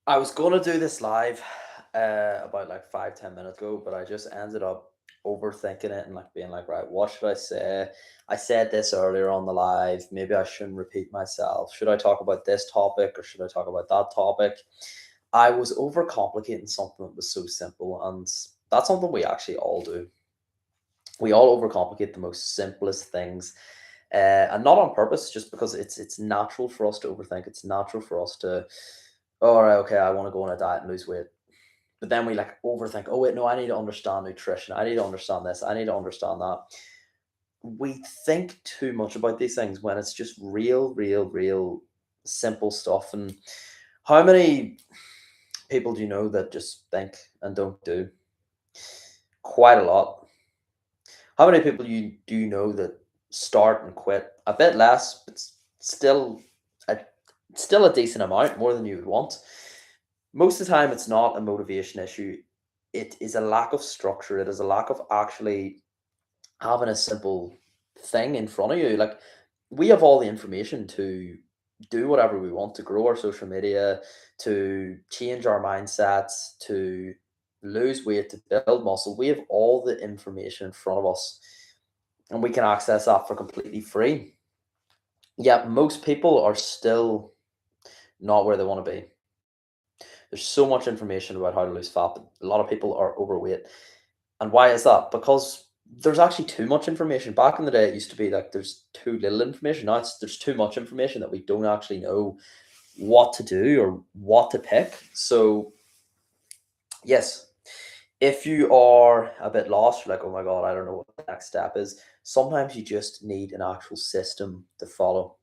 I was gonna do this live about like 5, 10 minutes ago, but I just ended up overthinking it and like being like, right, what should I say? I said this earlier on the live. Maybe I shouldn't repeat myself. Should I talk about this topic or should I talk about that topic? I was overcomplicating something that was so simple, and that's something we actually all do. We all overcomplicate the most simplest things, and not on purpose, just because it's natural for us to overthink. It's natural for us to, all right, okay, I want to go on a diet and lose weight. But then we like overthink, oh wait, no, I need to understand nutrition. I need to understand this. I need to understand that. We think too much about these things when it's just real simple stuff. And how many people do you know that just think and don't do? Quite a lot. How many people do you know that start and quit? A bit less, but still a still a decent amount, more than you would want. Most of the time, it's not a motivation issue. It is a lack of structure. It is a lack of actually having a simple thing in front of you. Like, we have all the information to do whatever we want, to grow our social media, to change our mindsets, to lose weight, to build muscle. We have all the information in front of us, and we can access that for completely free. Yet most people are still not where they want to be. There's so much information about how to lose fat, but a lot of people are overweight. And why is that? Because there's actually too much information. Back in the day, it used to be like there's too little information. Now there's too much information that we don't actually know what to do or what to pick. So yes, if you are a bit lost, you're like, oh my God, I don't know what the next step is. Sometimes you just need an actual system to follow.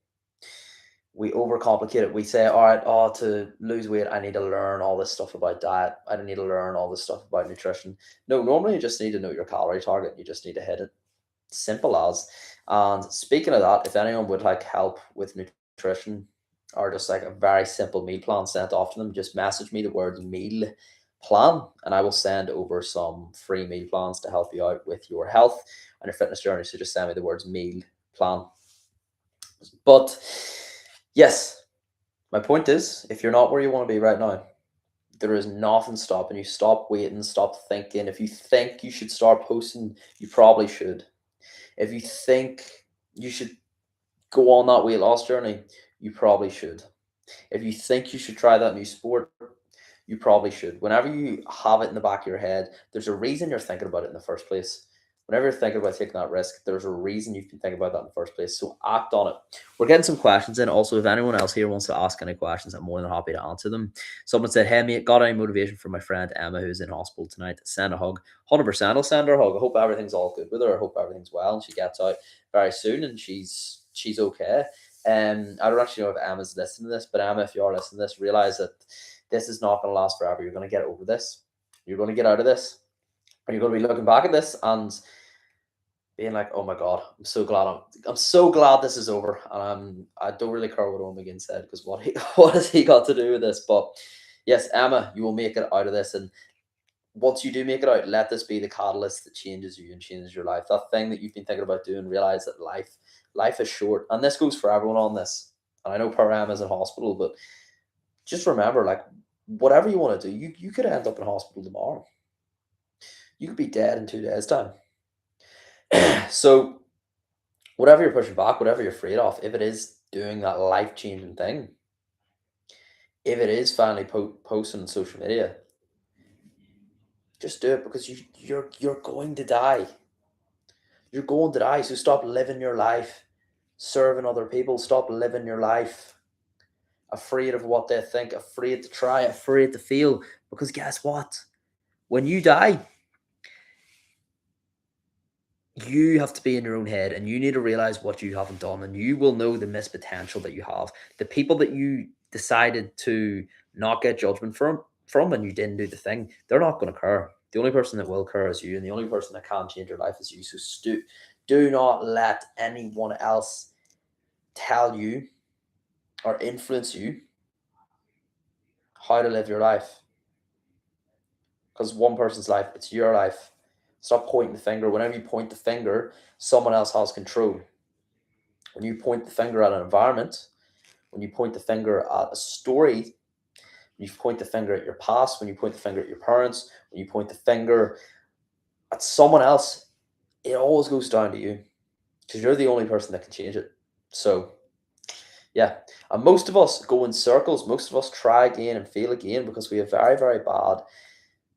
We overcomplicate it. We say, all right, oh, to lose weight, I need to learn all this stuff about diet. I don't need to learn all this stuff about nutrition. No, normally you just need to know your calorie target. You just need to hit it. Simple as. And speaking of that, if anyone would like help with nutrition or just like a very simple meal plan sent off to them, just message me the word meal plan and I will send over some free meal plans to help you out with your health and your fitness journey. So just send me the words meal plan. But yes, my point is, if you're not where you want to be right now, there is nothing stopping you. Stop waiting, stop thinking. If you think you should start posting, you probably should. If you think you should go on that weight loss journey, you probably should. If you think you should try that new sport, you probably should. Whenever you have it in the back of your head, there's a reason you're thinking about it in the first place. Whenever you're thinking about taking that risk, there's a reason you've been thinking about that in the first place. So act on it. We're getting some questions in. Also, if anyone else here wants to ask any questions, I'm more than happy to answer them. Someone said, hey, mate, got any motivation from my friend Emma, who's in hospital tonight? Send a hug. 100% I'll send her a hug. I hope everything's all good with her. I hope everything's well and she gets out very soon and she's okay. I don't actually know if Emma's listening to this, but Emma, if you are listening to this, realize that this is not going to last forever. You're going to get over this. You're going to get out of this. And you're going to be looking back at this and being like, "Oh my God, I'm so glad this is over." And I don't really care what Owen McGinn said because what has he got to do with this? But yes, Emma, you will make it out of this. And once you do make it out, let this be the catalyst that changes you and changes your life. That thing that you've been thinking about doing, realize that life is short. And this goes for everyone on this. And I know poor Emma's in hospital, but just remember, like, whatever you want to do, you could end up in hospital tomorrow. You could be dead in 2 days' time. So whatever you're pushing back, whatever you're afraid of, if it is doing that life changing thing, if it is finally posting on social media, just do it because you're going to die. You're going to die. So stop living your life serving other people. Stop living your life afraid of what they think, afraid to try, afraid to feel. Because guess what? When you die, you have to be in your own head and you need to realize what you haven't done and you will know the missed potential that you have. The people that you decided to not get judgment from and you didn't do the thing, they're not going to care. The only person that will care is you, and the only person that can change your life is you. So do not let anyone else tell you or influence you how to live your life. Because one person's life, it's your life. Stop pointing the finger. Whenever you point the finger, someone else has control. When you point the finger at an environment, when you point the finger at a story, When you point the finger at your past, when you point the finger at your parents, when you point the finger at someone else, it always goes down to you because you're the only person that can change it. So, yeah. And most of us go in circles. Most of us try again and fail again because we have very, very bad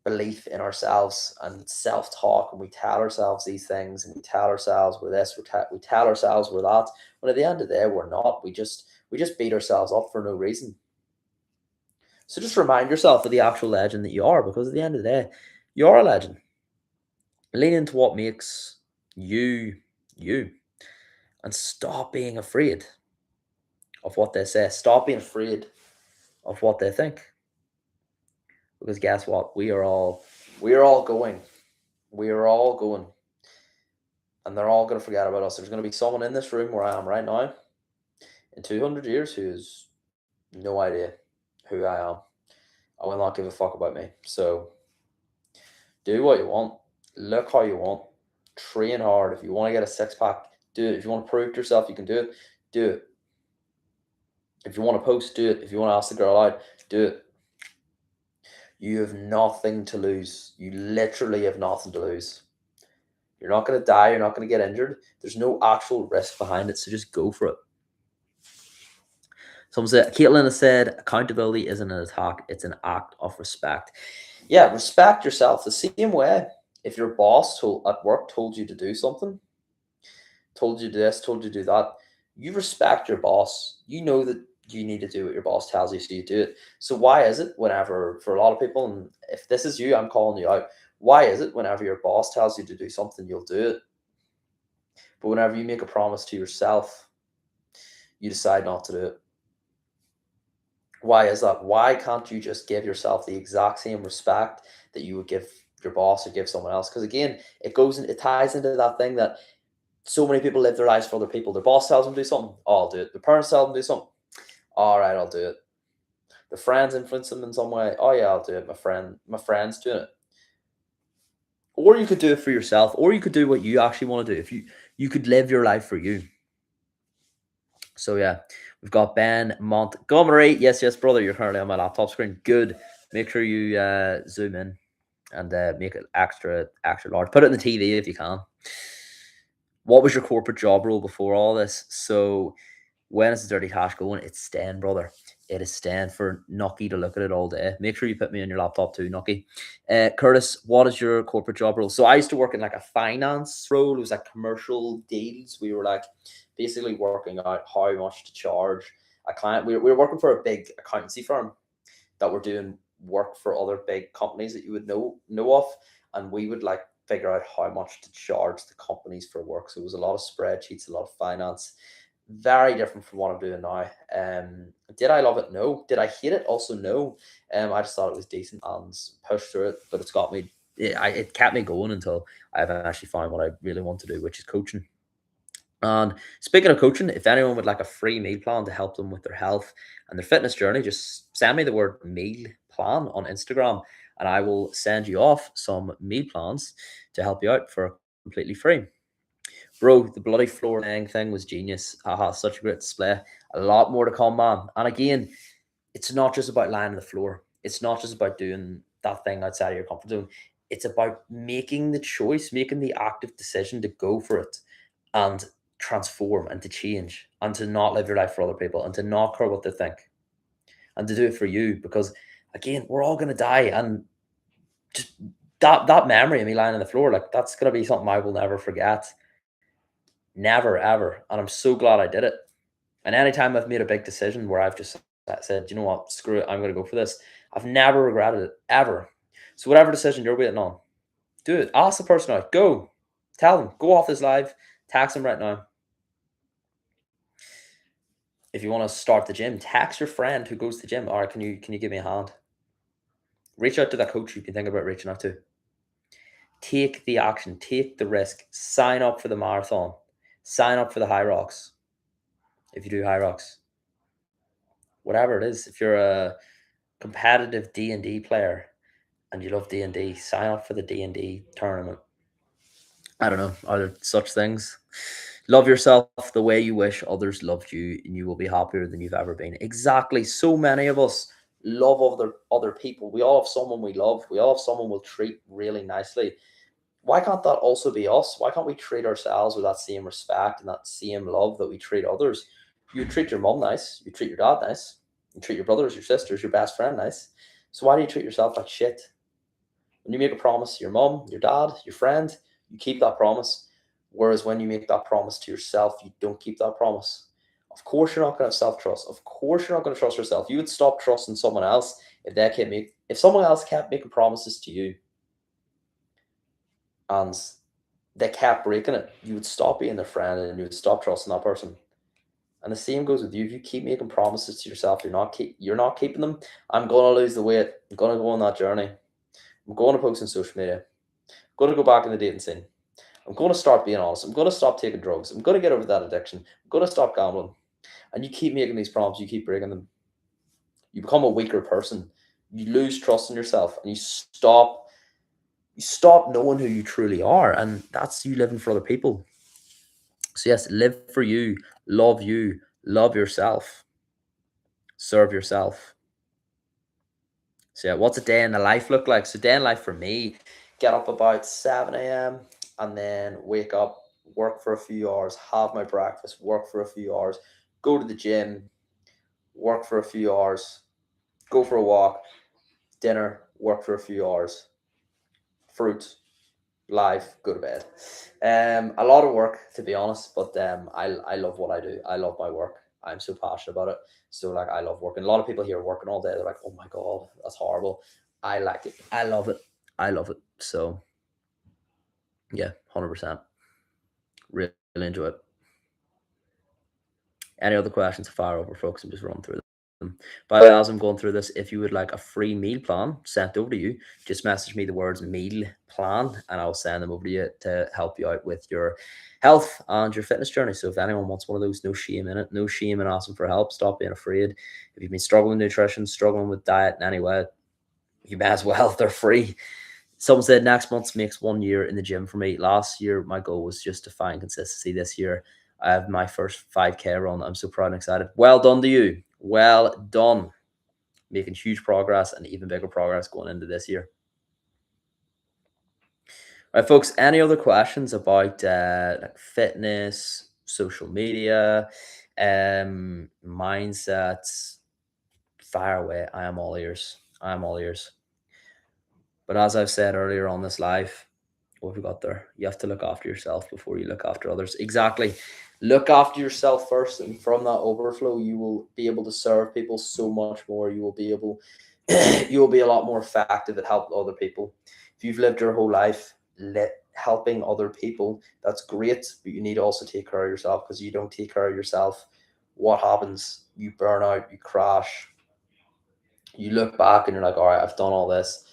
belief in ourselves and self-talk, and we tell ourselves these things, and we tell ourselves we're this, we tell ourselves we're that, when at the end of the day we're not. We just beat ourselves up for no reason. So just remind yourself of the actual legend that you are, because at the end of the day you are a legend. Lean into what makes you you, and stop being afraid of what they say. Stop being afraid of what they think, because guess what, we are all going, we are all going, and they're all going to forget about us. There's going to be someone in this room where I am right now in 200 years who has no idea who I am. I will not give a fuck about me. So do what you want, look how you want, train hard. If you want to get a six pack, do it. If you want to prove to yourself you can do it, do it. If you want to post, do it. If you want to ask the girl out, do it. You have nothing to lose. You literally have nothing to lose. You're not going to die. You're not going to get injured. There's no actual risk behind it. So just go for it. Someone said, Caitlin has said, accountability isn't an attack, it's an act of respect. Yeah, respect yourself. The same way, if your boss at work told you to do something, told you this, told you to do that, you respect your boss. You know that you need to do what your boss tells you, so you do it. So why is it whenever, for a lot of people, and if this is you, I'm calling you out, why is it whenever your boss tells you to do something, you'll do it? But whenever you make a promise to yourself, you decide not to do it. Why is that? Why can't you just give yourself the exact same respect that you would give your boss or give someone else? Because again, it ties into that thing that so many people live their lives for other people. Their boss tells them to do something, oh, I'll do it. Their parents tell them to do something, all right, I'll do it. Their friends influence them in some way, oh yeah, I'll do it. My friend's doing it. Or you could do it for yourself, or you could do what you actually want to do. If you could live your life for you. So yeah, we've got Ben Montgomery. Yes, brother, you're currently on my laptop screen. Good. Make sure you zoom in and make it extra large. Put it in the TV if you can. What was your corporate job role before all this? So when is the dirty cash going? It's staying, brother. It is staying for Nucky to look at it all day. Make sure you put me on your laptop too, Nucky. Curtis, what is your corporate job role? So I used to work in like a finance role. It was like commercial deals. We were like basically working out how much to charge a client. We were working for a big accountancy firm that were doing work for other big companies that you would know of, and we would like figure out how much to charge the companies for work. So it was a lot of spreadsheets, a lot of finance. Very different from what I'm doing now. Did I love it? No. Did I hate it? Also no. I just thought it was decent and pushed through it, but it's got me. It kept me going until I've actually found what I really want to do, which is coaching. And speaking of coaching, if anyone would like a free meal plan to help them with their health and their fitness journey, just send me the word meal plan on Instagram, and I will send you off some meal plans to help you out for completely free. Bro, the bloody floor laying thing was genius. Haha, such a great display. A lot more to come, man. And again, it's not just about lying on the floor. It's not just about doing that thing outside of your comfort zone. It's about making the choice, making the active decision to go for it and transform and to change and to not live your life for other people and to not care what they think and to do it for you. Because again, we're all going to die, and just that memory of me lying on the floor, like that's going to be something I will never forget. Never, ever. And I'm so glad I did it. And anytime I've made a big decision where I've just said, you know what, screw it, I'm going to go for this, I've never regretted it, ever. So whatever decision you're waiting on, do it. Ask the person out. Go. Tell them. Go off this live. Text them right now. If you want to start the gym, text your friend who goes to the gym. All right, can you give me a hand? Reach out to that coach you can think about reaching out to. Take the action. Take the risk. Sign up for the marathon. Sign up for the High Rocks. If you do High Rocks, whatever it is, if you're a competitive D&D player and you love D&D, sign up for the D&D tournament. I don't know, are there such things? Love yourself the way you wish others loved you, and you will be happier than you've ever been. Exactly. So many of us love other people. We all have someone we love. We all have someone we'll treat really nicely. Why can't that also be us? Why can't we treat ourselves with that same respect and that same love that we treat others? You treat your mum nice, you treat your dad nice, you treat your brothers, your sisters, your best friend nice. So why do you treat yourself like shit? When you make a promise to your mum, your dad, your friend, you keep that promise. Whereas when you make that promise to yourself, you don't keep that promise. Of course, you're not going to have self trust. Of course, you're not going to trust yourself. You would stop trusting someone else if someone else kept making promises to you and they kept breaking it. You would stop being their friend and you would stop trusting that person. And the same goes with you. If you keep making promises to yourself, you're not keeping them. I'm gonna lose the weight. I'm gonna go on that journey. I'm going to post on social media. I'm going to go back in the dating scene. I'm going to start being honest. I'm going to stop taking drugs. I'm going to get over that addiction. I'm going to stop gambling. And you keep making these promises, you keep breaking them. You become a weaker person. You lose trust in yourself, and you stop knowing who you truly are, and that's you living for other people. So yes, live for you, love yourself, serve yourself. So yeah, what's a day in the life look like? So day in life for me, get up about 7 a.m. and then wake up, work for a few hours, have my breakfast, work for a few hours, go to the gym, work for a few hours, go for a walk, dinner, work for a few hours, fruit, live, go to bed. A lot of work to be honest, but I love what I do. I love my work. I'm so passionate about it. So like I love working. A lot of people here working all day. They're like, oh my god, that's horrible. I like it. I love it. I love it. So yeah, 100%. Really enjoy it. Any other questions? Fire over, folks, and just run through them. By the way, as I'm going through this, if you would like a free meal plan sent over to you, just message me the words meal plan and I'll send them over to you to help you out with your health and your fitness journey. So if anyone wants one of those, no shame in it, no shame in asking for help. Stop being afraid. If you've been struggling with nutrition, struggling with diet in any way, you may as well. They're free. Someone said next month makes 1 year in the gym for me. Last year, my goal was just to find consistency. This year, I have my first 5K run. I'm so proud and excited. Well done to you. Well done. Making huge progress and even bigger progress going into this year. All right, folks, any other questions about like fitness, social media, mindsets? Fire away. I am all ears. I am all ears. But as I've said earlier on this live, what have we got there? You have to look after yourself before you look after others. Exactly. Look after yourself first, and from that overflow, you will be able to serve people so much more. You will be able, you will be a lot more effective at helping other people. If you've lived your whole life helping other people, that's great. But you need to also take care of yourself because you don't take care of yourself. What happens? You burn out. You crash. You look back and you're like, all right, I've done all this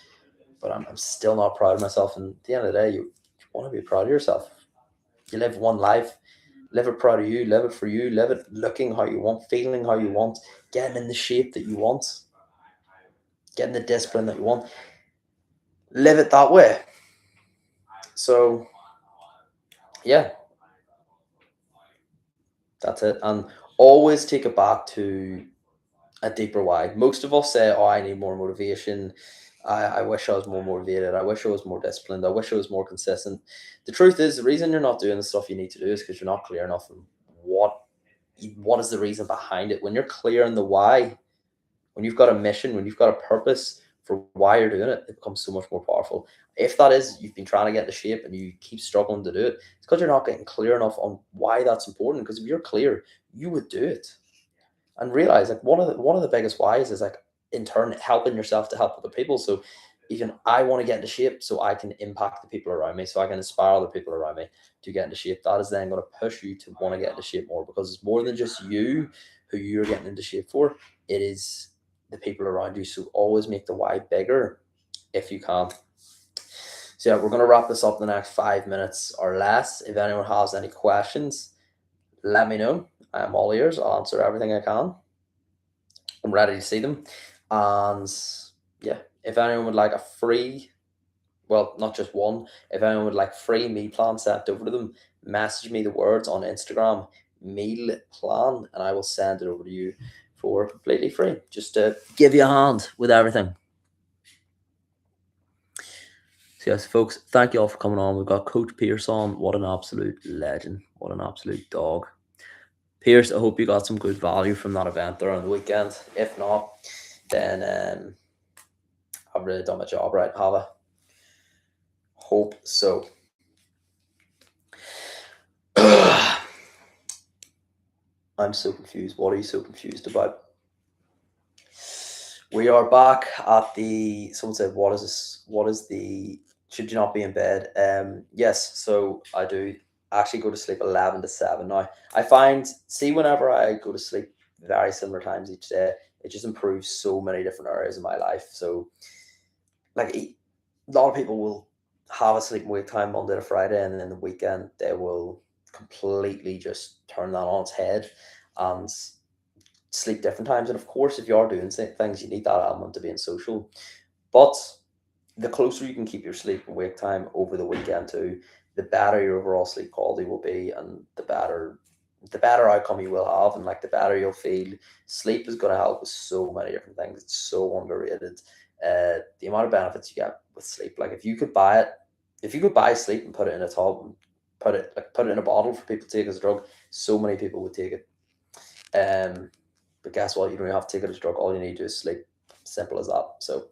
but I'm still not proud of myself. And at the end of the day, you want to be proud of yourself. You live one life, live it proud of you, live it for you, live it looking how you want, feeling how you want, getting in the shape that you want, getting the discipline that you want. Live it that way. So, yeah, that's it. And always take it back to a deeper why. Most of us say, oh, I need more motivation. I wish I was more motivated. I wish I was more disciplined. I wish I was more consistent. The truth is, the reason you're not doing the stuff you need to do is because you're not clear enough on what is the reason behind it. When you're clear on the why, when you've got a mission, when you've got a purpose for why you're doing it, it becomes so much more powerful. If that is you've been trying to get into shape and you keep struggling to do it, it's because you're not getting clear enough on why that's important. Because if you're clear, you would do it and realize like one of the biggest whys is like in turn helping yourself to help other people. So even I want to get into shape so I can impact the people around me, so I can inspire other people around me to get into shape. That is then going to push you to want to get into shape more because it's more than just you who you're getting into shape for. It is the people around you. So always make the why bigger if you can. So yeah, we're going to wrap this up in the next 5 minutes or less. If anyone has any questions, let me know. I'm all ears. I'll answer everything I can. I'm ready to see them. And yeah, if anyone would like a free, well, not just one, if anyone would like free meal plan sent over to them, message me the words on Instagram, meal plan, and I will send it over to you for completely free, just to give you a hand with everything. So yes, folks, thank you all for coming on. We've got Coach Pierce on. What an absolute legend. What an absolute dog. Pierce, I hope you got some good value from that event there on the weekend. If not, then I've really done my job right, have I? Hope so. I'm so confused. What are you so confused about? We are back at the. Someone said, "What is this? What is the? Should you not be in bed?" Yes. So I do actually go to sleep 11 to 7 now. I find, see, whenever I go to sleep very similar times each day, it just improves so many different areas of my life. So, like, a lot of people will have a sleep and wake time Monday to Friday, and then the weekend they will completely just turn that on its head and sleep different times. And of course, if you are doing things, you need that element to being social. But the closer you can keep your sleep and wake time over the weekend too, the better your overall sleep quality will be, and the better outcome you will have, and like the better you'll feel. Sleep is going to help with so many different things. It's so underrated. The amount of benefits you get with sleep. Like if you could buy it, if you could buy sleep and put it in a tub and put it in a bottle for people to take as a drug, so many people would take it. But guess what? You don't have to take it as a drug. All you need to do is sleep. Simple as that. So,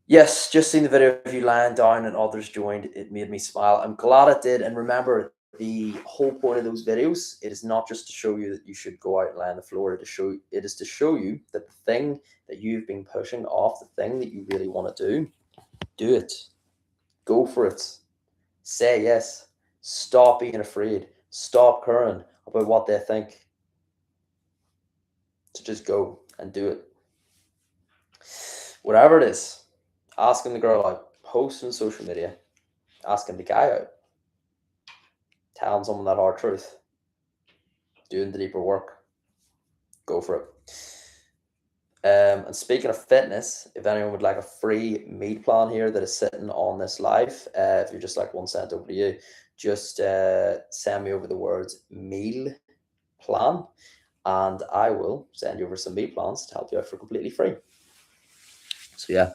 yes, just seeing the video of you lying down and others joined, it made me smile. I'm glad it did. And remember, the whole point of those videos, it is not just to show you that you should go out and lie on the floor. It is to show you that the thing that you've been pushing off, the thing that you really want to do it. Go for it. Say yes. Stop being afraid. Stop caring about what they think. To just go and do it. Whatever it is, asking the girl out, posting on social media, asking the guy out, telling someone that hard truth, doing the deeper work. Go for it. And speaking of fitness, if anyone would like a free meal plan here that is sitting on this live, if you're just like 1 cent over to you, just send me over the words meal plan, and I will send you over some meal plans to help you out for completely free. So yeah,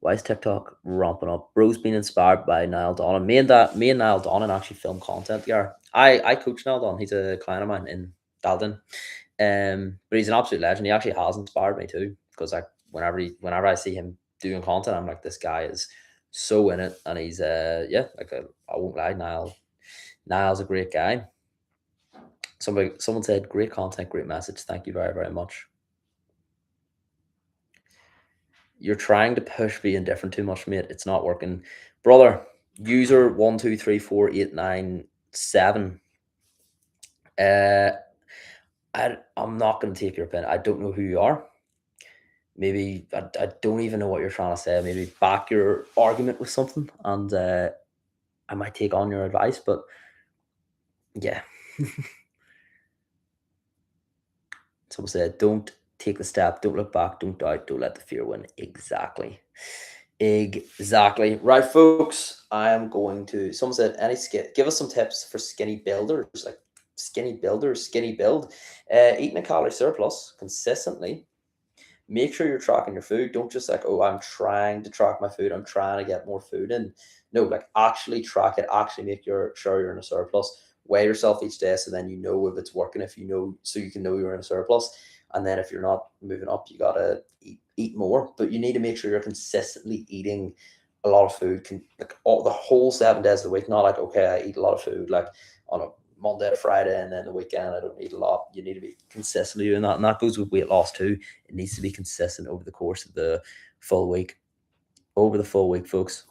why is TikTok ramping up? Bro's been inspired by Niall Donnan. Me and Niall Donnan actually film content together. I coach Niall Donnan. He's a client of mine in Dalton. But he's an absolute legend. He actually has inspired me too, because like whenever I see him doing content, I'm like, this guy is so in it, and he's yeah, like I won't lie, Niall's a great guy. Someone said, great content, great message. Thank you very, very much. You're trying to push being different too much, mate. It's not working, brother. User 1234897. I'm not going to take your opinion. I don't know who you are. Maybe I don't even know what you're trying to say. Maybe back your argument with something, and I might take on your advice. But yeah, someone said, "Don't take the step. Don't look back. Don't doubt. Don't let the fear win." Exactly. Exactly. Right, folks. I am going to. Someone said, give us some tips for skinny builders, like skinny build. Eating a calorie surplus consistently. Make sure you're tracking your food. Don't just like, oh, I'm trying to track my food. I'm trying to get more food in. No, like actually track it. Actually make sure you're in a surplus. Weigh yourself each day, so then you know if it's working. If you know, so you can know you're in a surplus. And then if you're not moving up, you gotta eat more. But you need to make sure you're consistently eating a lot of food. Like the whole 7 days of the week. Not like, okay, I eat a lot of food like on a Monday to Friday, and then the weekend I don't eat a lot. You need to be consistently doing that, and that goes with weight loss too. It needs to be consistent over the course of the full week. Over the full week, folks.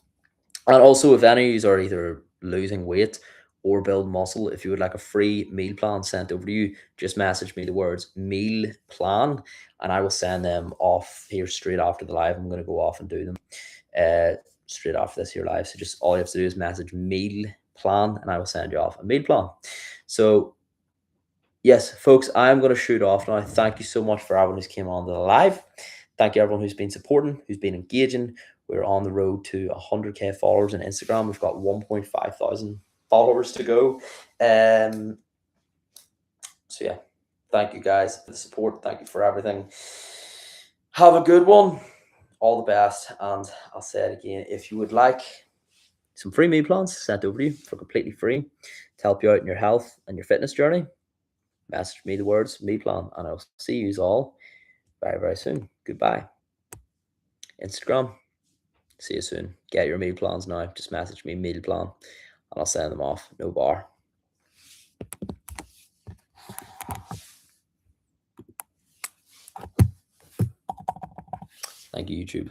And also, if any of you are either losing weight or build muscle, if you would like a free meal plan sent over to you, just message me the words meal plan, and I will send them off here straight after the live. I'm going to go off and do them straight after this here live. So just all you have to do is message meal plan, and I will send you off a meal plan. So yes, folks, I'm going to shoot off now. Thank you so much for everyone who's came on to the live. Thank you everyone who's been supporting, who's been engaging. We're on the road to 100k followers on Instagram. We've got 1,500 followers to go. So yeah, Thank you guys for the support. Thank you for everything. Have a good one. All the best. And I'll say it again. If you would like some free meal plans sent over to you for completely free to help you out in your health and your fitness journey, message me the words meal plan, and I'll see you all very, very soon. Goodbye. Instagram. See you soon. Get your meal plans now. Just message me meal plan and I'll send them off. No bar. Thank you, YouTube.